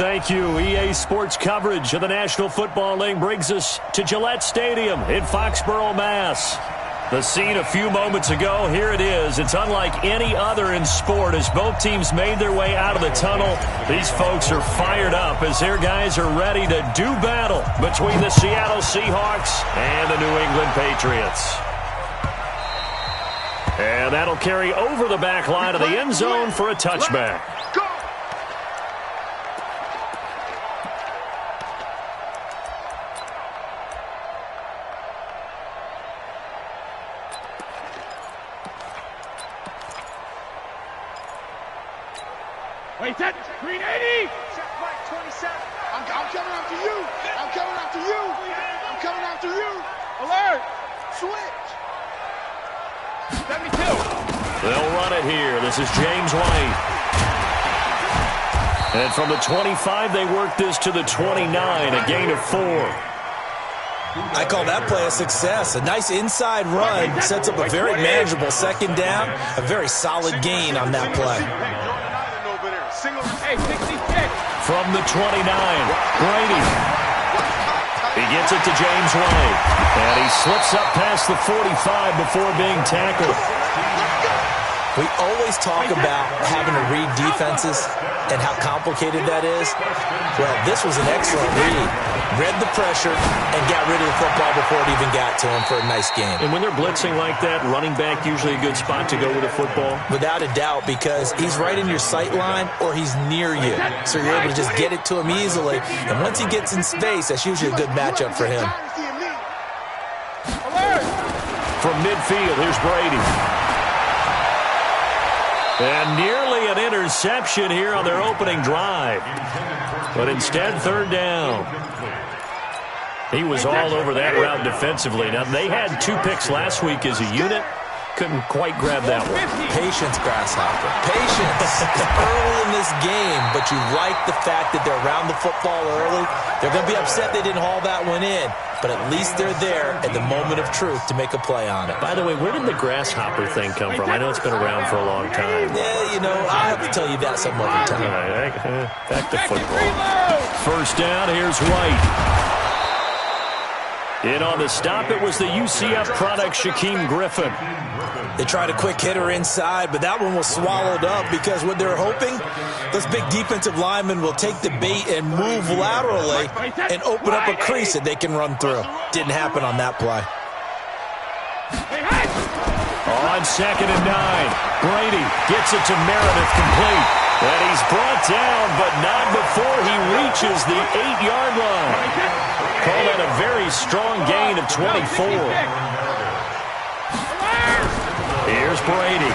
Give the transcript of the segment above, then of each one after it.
thank you. EA Sports coverage of the National Football League brings us to Gillette Stadium in Foxborough, Mass. The scene a few moments ago, here it is. It's unlike any other in sport as both teams made their way out of the tunnel. These folks are fired up as their guys are ready to do battle between the Seattle Seahawks and the New England Patriots. And that'll carry over the back line of the end zone for a touchback. Wait, set. Green 80. Set right 27. I'm coming after you. I'm coming after you. I'm coming after you. Alert. Switch. 72. They'll run it here. This is James White. And from the 25, they work this to the 29, a gain of 4. I call that play a success. A nice inside run sets up a very manageable second down. A very solid gain on that play. Hey, 66. From the 29, Brady. He gets it to James White. And he slips up past the 45 before being tackled. We always talk about having to read defenses and how complicated that is. Well, this was an excellent read. Read the pressure and got rid of the football before it even got to him for a nice game. And when they're blitzing like that, running back usually a good spot to go with a football? Without a doubt, because he's right in your sight line or he's near you. So you're able to just get it to him easily. And once he gets in space, that's usually a good matchup for him. From midfield, here's Brady. And nearly an interception here on their opening drive. But instead, third down. He was all over that route defensively. Now, they had 2 picks last week as a unit. Couldn't quite grab that one. Patience, Grasshopper. Patience. Early in this game, but you like the fact that they're around the football early. They're going to be upset they didn't haul that one in, but at least they're there at the moment of truth to make a play on it. By the way, where did the grasshopper thing come from? I know it's been around for a long time. Yeah, you know, I'll have to tell you that some other time. All right, back to football. First down, here's White. In on the stop, it was the UCF product, Shaquem Griffin. They tried a quick hitter inside, but that one was swallowed up because what they're hoping, those big defensive linemen will take the bait and move laterally and open up a crease that they can run through. Didn't happen on that play. On 2nd and 9, Brady gets it to Meredith complete. And he's brought down, but not before he reaches the 8-yard line. Call that a very strong gain of 24. Here's Brady.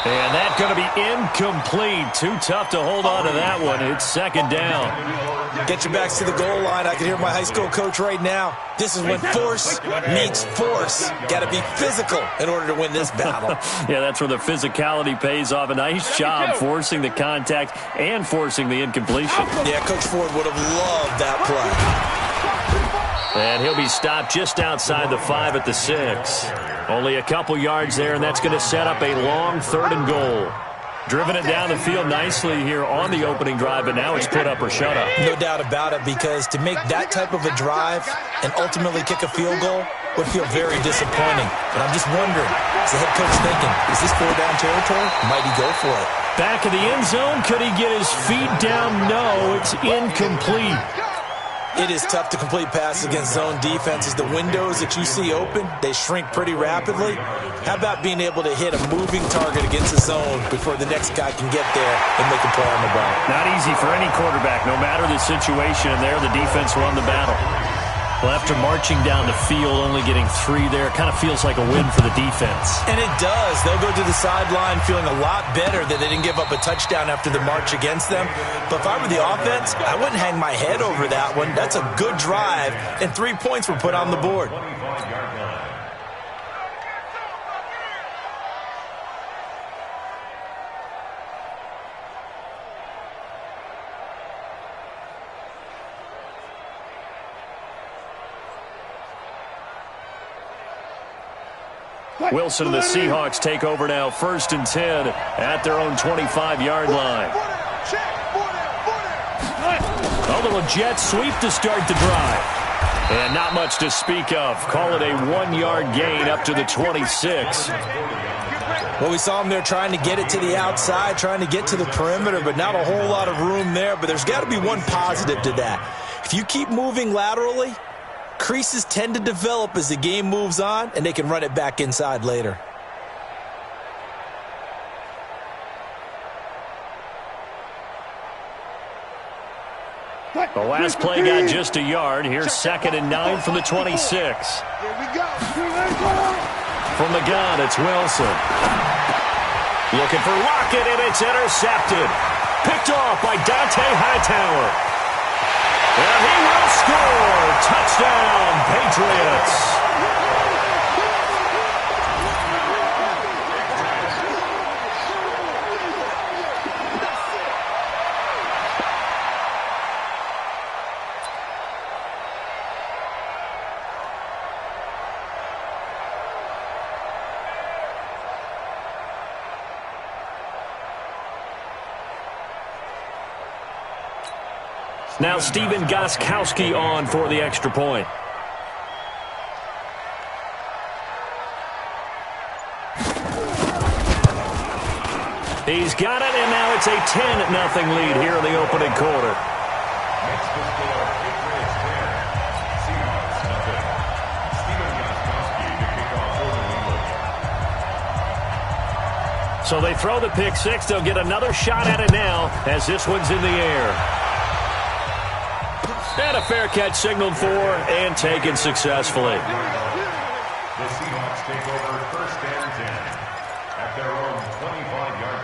And that's going to be incomplete. Too tough to hold on to that one. It's 2nd down. Get your backs to the goal line. I can hear my high school coach right now. This is when force meets force. Got to be physical in order to win this battle. Yeah, that's where the physicality pays off. A nice job forcing the contact and forcing the incompletion. Yeah, Coach Ford would have loved that play. And he'll be stopped just outside the 5 at the 6. Only a couple yards there, and that's going to set up a long 3rd and goal. Driven it down the field nicely here on the opening drive, but now it's put up or shut up. No doubt about it, because to make that type of a drive and ultimately kick a field goal would feel very disappointing. But I'm just wondering, is the head coach thinking, is this 4-down territory? Might he go for it? Back of the end zone, could he get his feet down? No, it's incomplete. It is tough to complete passes against zone defenses. The windows that you see open, they shrink pretty rapidly. How about being able to hit a moving target against the zone before the next guy can get there and make a play on the ball? Not easy for any quarterback. No matter the situation, and there the defense won the battle. Well, after marching down the field, only getting 3 there, kind of feels like a win for the defense. And it does. They'll go to the sideline feeling a lot better that they didn't give up a touchdown after the march against them. But if I were the offense, I wouldn't hang my head over that one. That's a good drive, and 3 points were put on the board. Wilson and the Seahawks take over now, 1st and 10 at their own 25-yard line. A little jet sweep to start the drive. And not much to speak of. Call it a 1-yard gain up to the 26. Well, we saw him there trying to get it to the outside, trying to get to the perimeter, but not a whole lot of room there. But there's got to be one positive to that. If you keep moving laterally, creases tend to develop as the game moves on, and they can run it back inside later. The last play got just a yard. Here's 2nd and 9 from the 26. Here we go. From the gun, it's Wilson. Looking for Lockett, and it's intercepted. Picked off by Dante Hightower. And he will score. Touchdown, Patriots. Now Stephen Gostkowski on for the extra point. He's got it, and now it's a 10-0 lead here in the opening quarter. So they throw the pick six. They'll get another shot at it now as this one's in the air. And a fair catch signaled for and taken successfully. The Seahawks take over 1st and 10 at their own 25-yard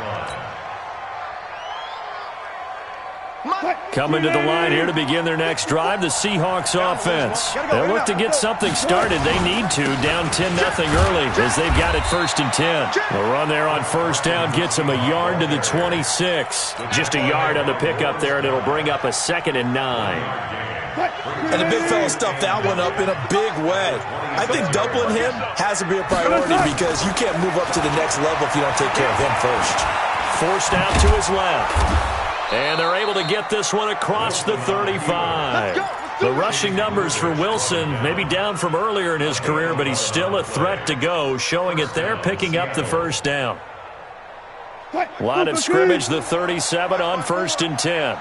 line. Coming to the line here to begin their next drive, the Seahawks offense. They'll look to get something started. They need to, down 10-0 early as they've got it 1st and 10. The run there on 1st down gets them a yard to the 26. Just a yard on the pickup there, and it'll bring up a 2nd and 9. And the big fella stuffed that one up in a big way. I think doubling him has to be a priority because you can't move up to the next level if you don't take care of him first. Forced out to his left. And they're able to get this one across the 35. The rushing numbers for Wilson maybe down from earlier in his career, but he's still a threat to go, showing it there, picking up the 1st down. Line of scrimmage, the 37 on 1st and 10.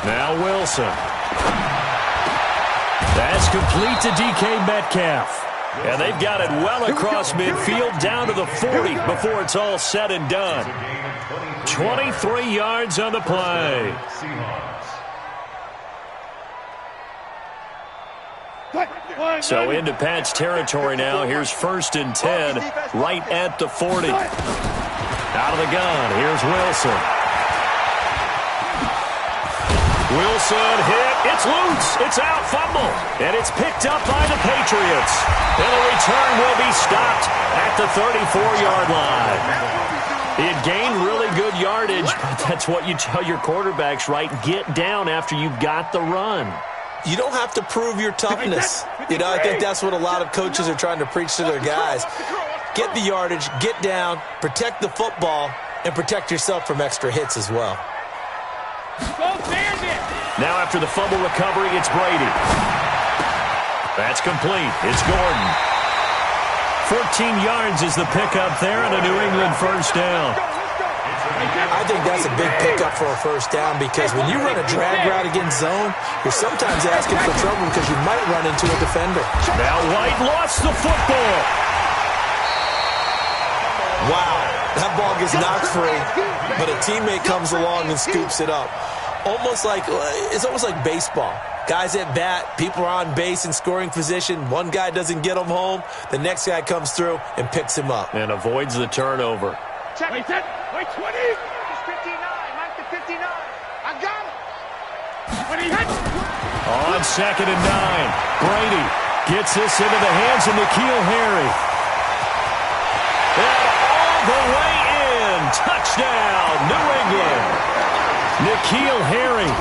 Now Wilson. That's complete to DK Metcalf. And they've got it well across midfield down to the 40 before it's all said and done. 23 yards on the play. So into Pat's territory now. Here's 1st and 10 right at the 40. Out of the gun. Here's Wilson. Wilson hit. It's loose. It's out. Fumble. And it's picked up by the Patriots. And the return will be stopped at the 34-yard line. He had gained really good yardage, but that's what you tell your quarterbacks, right? Get down after you've got the run. You don't have to prove your toughness. You know, I think that's what a lot of coaches are trying to preach to their guys. Get the yardage, get down, protect the football, and protect yourself from extra hits as well. Now after the fumble recovery, it's Brady. That's complete. It's Gordon. 14 yards is the pickup there on a New England 1st down. I think that's a big pickup for a 1st down because when you run a drag route against zone, you're sometimes asking for trouble because you might run into a defender. Now White lost the football. Wow, that ball gets knocked free, but a teammate comes along and scoops it up. It's almost like baseball. Guys at bat, people are on base in scoring position. One guy doesn't get him home. The next guy comes through and picks him up. And avoids the turnover. Wait, 20. It's 59. Mike to 59. I got it. 20 hit. On 2nd and 9. Brady gets this into the hands of N'Keal Harry. And all the way in. Touchdown, New England. N'Keal Harry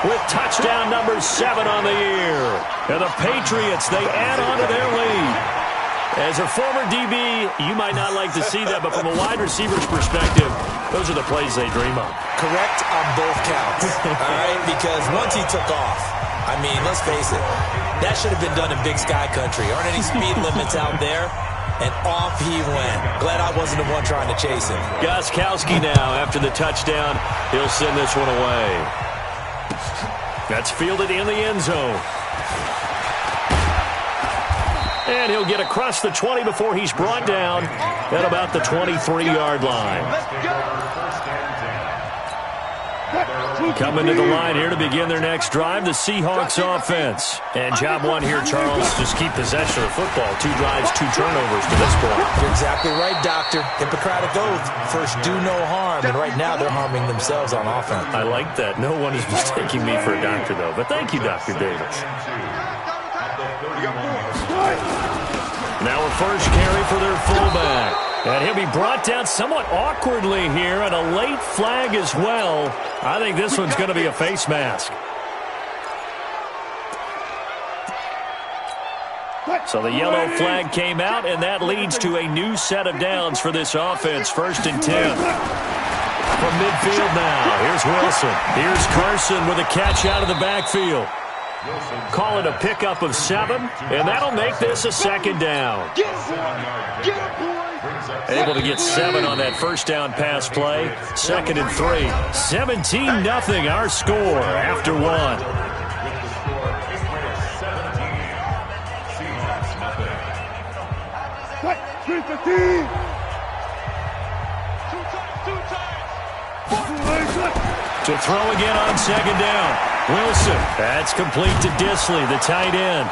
with touchdown number 7 on the year. And the Patriots, they add on to their lead. As a former DB, you might not like to see that, but from a wide receiver's perspective, those are the plays they dream of. Correct on both counts, all right? Because once he took off, I mean, let's face it, that should have been done in Big Sky Country. Aren't any speed limits out there? And off he went. Glad I wasn't the one trying to chase him. Gostkowski now, after the touchdown, he'll send this one away. That's fielded in the end zone. And he'll get across the 20 before he's brought down at about the 23-yard line. Coming to the line here to begin their next drive, the Seahawks offense. And job one here, Charles, just keep possession of the football. 2 drives, 2 turnovers to this point. You're exactly right, Doctor. Hippocratic oath, first do no harm. And right now they're harming themselves on offense. I like that. No one is mistaking me for a doctor, though. But thank you, Dr. Davis. Now a first carry for their fullback. And he'll be brought down somewhat awkwardly here, and a late flag as well. I think this one's going to be a face mask. So the yellow flag came out, and that leads to a new set of downs for this offense. 1st and 10. From midfield now, here's Wilson. Here's Carson with a catch out of the backfield. Call it a pickup of 7, and that'll make this a 2nd down. Able to get 7 on that first down pass play. 2nd and 3. 17-0 our score after 1. To throw again on 2nd down. Wilson, that's complete to Disley, the tight end.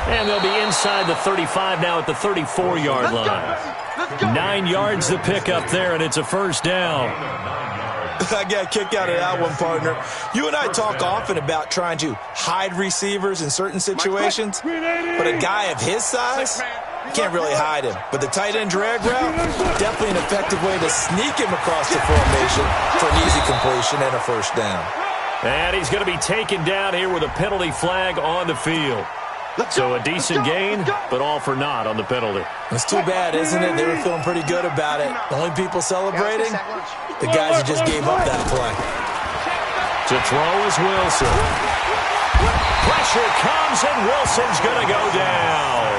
And they'll be inside the 35 now at the 34-yard line. 9 yards to pick up there, and it's a first down. I got a kick out of that one, partner. You and I talk often about trying to hide receivers in certain situations, but a guy of his size, you can't really hide him. But the tight end drag route, definitely an effective way to sneak him across the formation for an easy completion and a first down. And he's going to be taken down here with a penalty flag on the field. So a decent gain, but all for naught on the penalty. It's too bad, isn't it? They were feeling pretty good about it. The only people celebrating, the guys who just gave up that play. To throw is Wilson. Pressure comes, and Wilson's going to go down.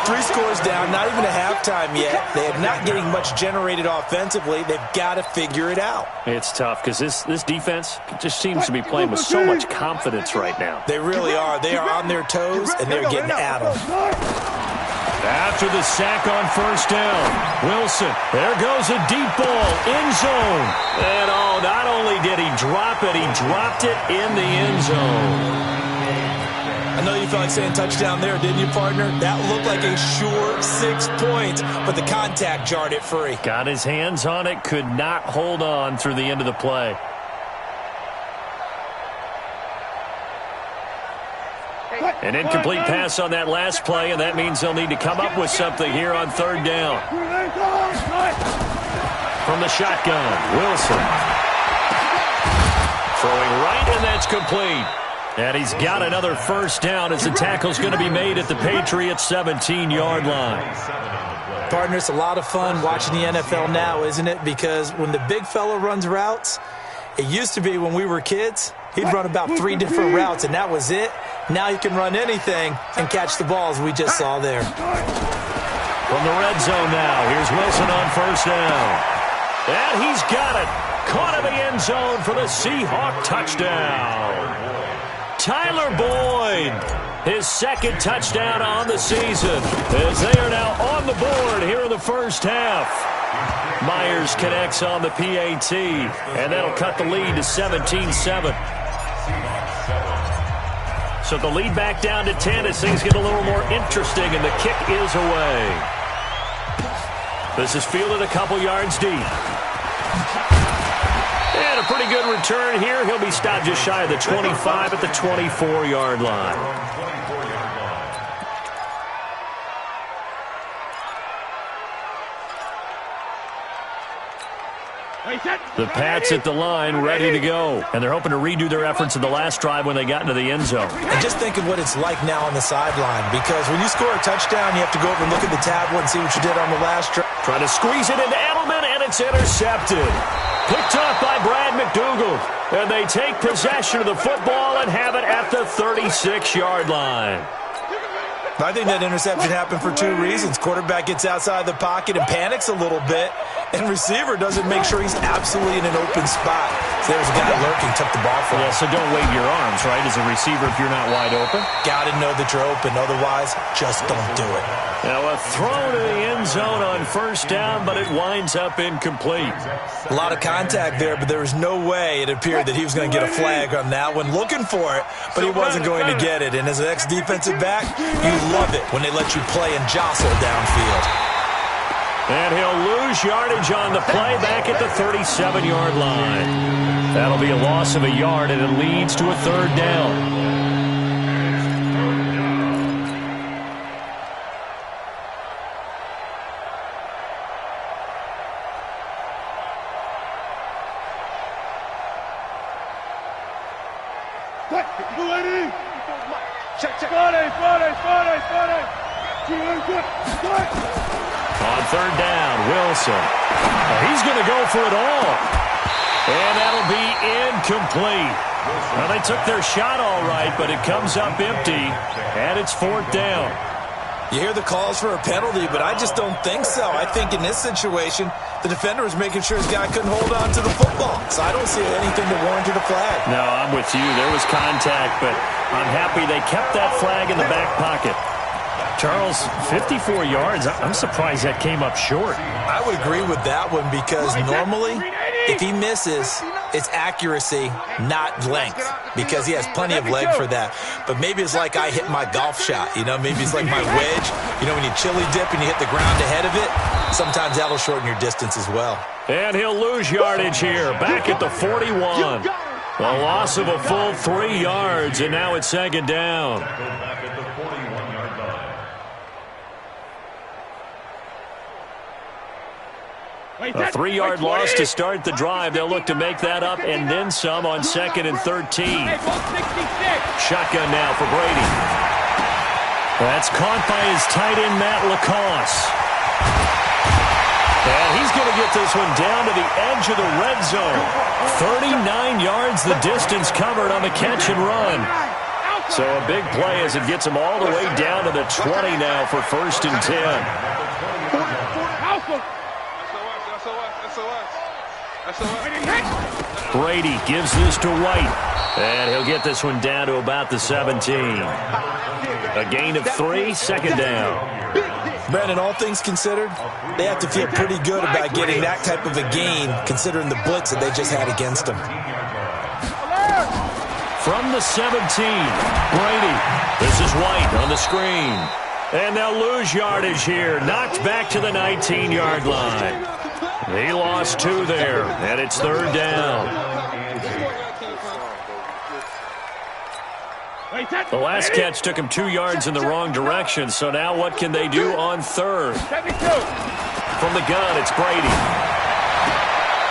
3 scores down, not even a halftime yet. They are not getting much generated offensively. They've got to figure it out. It's tough because this defense just seems to be playing with so much confidence right now. They really are. They are on their toes, and they're getting at them. After the sack on first down, Wilson, there goes a deep ball, end zone. And not only did he drop it, he dropped it in the end zone. I know you felt like saying touchdown there, didn't you, partner? That looked like a sure 6 points, but the contact jarred it free. Got his hands on it, could not hold on through the end of the play. An incomplete pass on that last play, and that means they'll need to come up with something here on 3rd down. From the shotgun, Wilson. Throwing right, and that's complete. And he's got another first down as the tackle's going to be made at the Patriots' 17-yard line. Partner, it's a lot of fun watching the NFL now, isn't it? Because when the big fella runs routes, it used to be when we were kids, he'd run about 3 different routes, and that was it. Now you can run anything and catch the balls we just saw there. From the red zone now, here's Wilson on first down. And he's got it. Caught in the end zone for the Seahawk touchdown. Tyler Boyd, his 2nd touchdown on the season, as they are now on the board here in the first half. Myers connects on the PAT, and that'll cut the lead to 17-7. So the lead back down to 10 as things get a little more interesting, and the kick is away. This is fielded a couple yards deep. And a pretty good return here. He'll be stopped just shy of the 25 at the 24-yard line. The Pats at the line, ready to go. And they're hoping to redo their efforts in the last drive when they got into the end zone. And just think of what it's like now on the sideline, because when you score a touchdown, you have to go over and look at the tablet and see what you did on the last drive. Trying to squeeze it into Edelman, and it's intercepted. Picked off by Brad McDougald. And they take possession of the football and have it at the 36-yard line. I think that interception happened for two reasons. Quarterback gets outside the pocket and panics a little bit, and receiver doesn't make sure he's absolutely in an open spot. So there's a guy lurking, took the ball from him. Yeah, so don't wave your arms, right, as a receiver if you're not wide open. Got to know that you're open. Otherwise, just don't do it. Now a throw to the end zone on first down, but it winds up incomplete. A lot of contact there, but there was no way it appeared that he was going to get a flag on that one. Looking for it, but he wasn't going to get it. And as an ex-defensive back, you love it when they let you play and jostle downfield. And he'll lose yardage on the play back at the 37-yard line. That'll be a loss of a yard, and it leads to a third down. On third down, Wilson. He's going to go for it all. And that'll be incomplete. Well, they took their shot all right, but it comes up empty, and it's fourth down. You hear the calls for a penalty, but I just don't think so. I think in this situation, the defender was making sure his guy couldn't hold on to the football. So I don't see anything to warrant a flag. No, I'm with you. There was contact, but I'm happy they kept that flag in the back pocket. Charles, 54 yards. I'm surprised that came up short. I would agree with that one because normally, if he misses, it's accuracy, not length, because he has plenty of leg for that. But maybe it's like I hit my golf shot, you know? Maybe it's like my wedge. You know, when you chili dip and you hit the ground ahead of it, sometimes that'll shorten your distance as well. And he'll lose yardage here, back at the 41. A loss of a full 3 yards, and now it's second down. A 3-yard loss to start the drive. They'll look to make that up and then some on 2nd and 13. Shotgun now for Brady. That's caught by his tight end, Matt LaCosse. And he's going to get this one down to the edge of the red zone. 39 yards the distance covered on the catch and run. So a big play as it gets him all the way down to the 20 now for 1st and 10. Brady gives this to White, and he'll get this one down to about the 17. A gain of 3, second down. Brandon, all things considered, they have to feel pretty good about getting that type of a gain, considering the blitz that they just had against them. From the 17, Brady. This is White on the screen. And they'll lose yardage here. Knocked back to the 19-yard line. He lost 2 there, and it's third down. The last catch took him 2 yards in the wrong direction, so now what can they do on third? From the gun, it's Brady.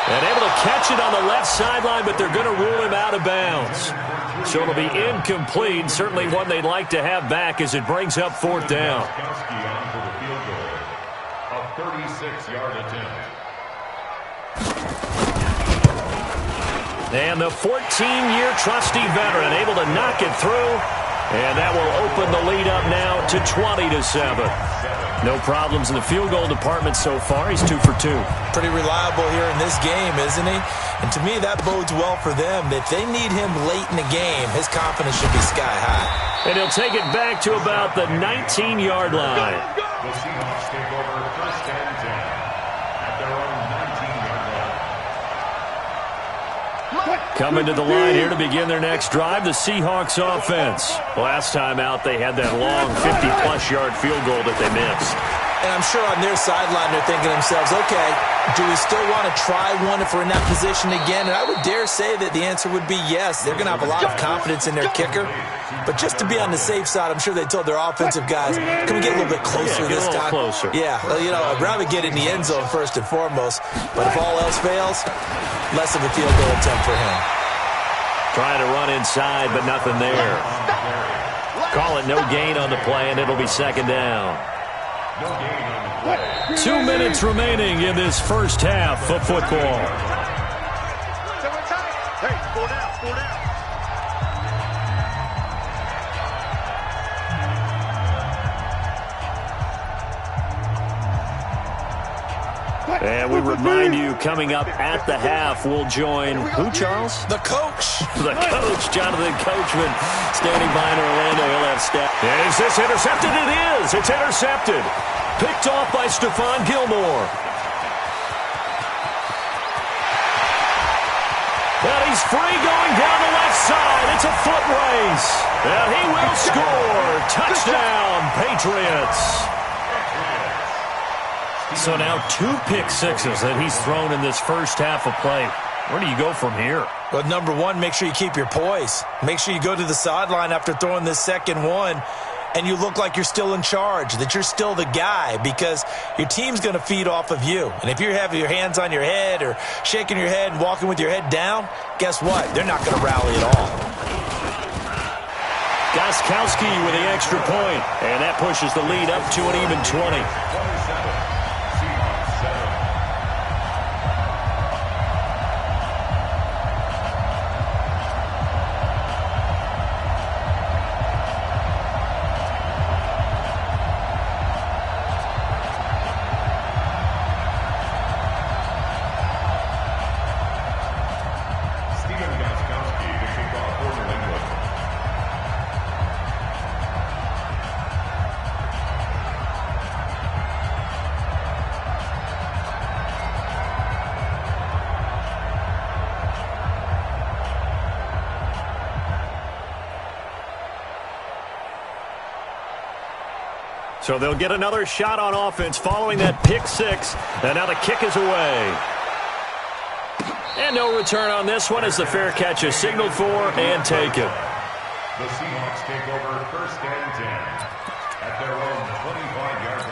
And able to catch it on the left sideline, but they're going to rule him out of bounds. So it'll be incomplete, certainly one they'd like to have back as it brings up fourth down. A 36-yard attempt. And the 14-year trusty veteran able to knock it through. And that will open the lead up now to 20-7. No problems in the field goal department so far. He's 2 for 2. Pretty reliable here in this game, isn't he? And to me, that bodes well for them. If they need him late in the game, his confidence should be sky high. And he'll take it back to about the 19-yard line. The Seahawks take over 1st and 10 at their own 19-yard line. Coming to the line here to begin their next drive, the Seahawks offense. Last time out, they had that long 50-plus yard field goal that they missed. And I'm sure on their sideline they're thinking to themselves, okay, do we still want to try one if we're in that position again? And I would dare say that the answer would be yes. They're going to have a lot of confidence in their kicker. But just to be on the safe side, I'm sure they told their offensive guys, can we get a little bit closer this time? Closer. Yeah, well, you know, I'd rather get in the end zone first and foremost. But if all else fails, less of a field goal attempt for him. Trying to run inside, but nothing there. Call it no gain on the play, and it'll be second down. 2 minutes remaining in this first half of football. Hey, 4 down, 4 down. And we remind you, coming up at the half, we'll join who, Charles? The coach. The coach, Jonathan Coachman, standing by in Orlando. He'll have stat. Is this intercepted? It is. It's intercepted. Picked off by Stephon Gilmore. And he's free going down the left side. It's a foot race. And he will score. Touchdown, Patriots. So now 2 pick sixes that he's thrown in this first half of play. Where do you go from here? Well, number one, make sure you keep your poise. Make sure you go to the sideline after throwing this second one, and you look like you're still in charge, that you're still the guy, because your team's going to feed off of you. And if you're having your hands on your head or shaking your head and walking with your head down, guess what? They're not going to rally at all. Gostkowski with the extra point, and that pushes the lead up to an even 20. So they'll get another shot on offense following that pick six. And now the kick is away. And no return on this one as the fair catch is signaled for and taken. The Seahawks take over first and 10 at their own 25-yard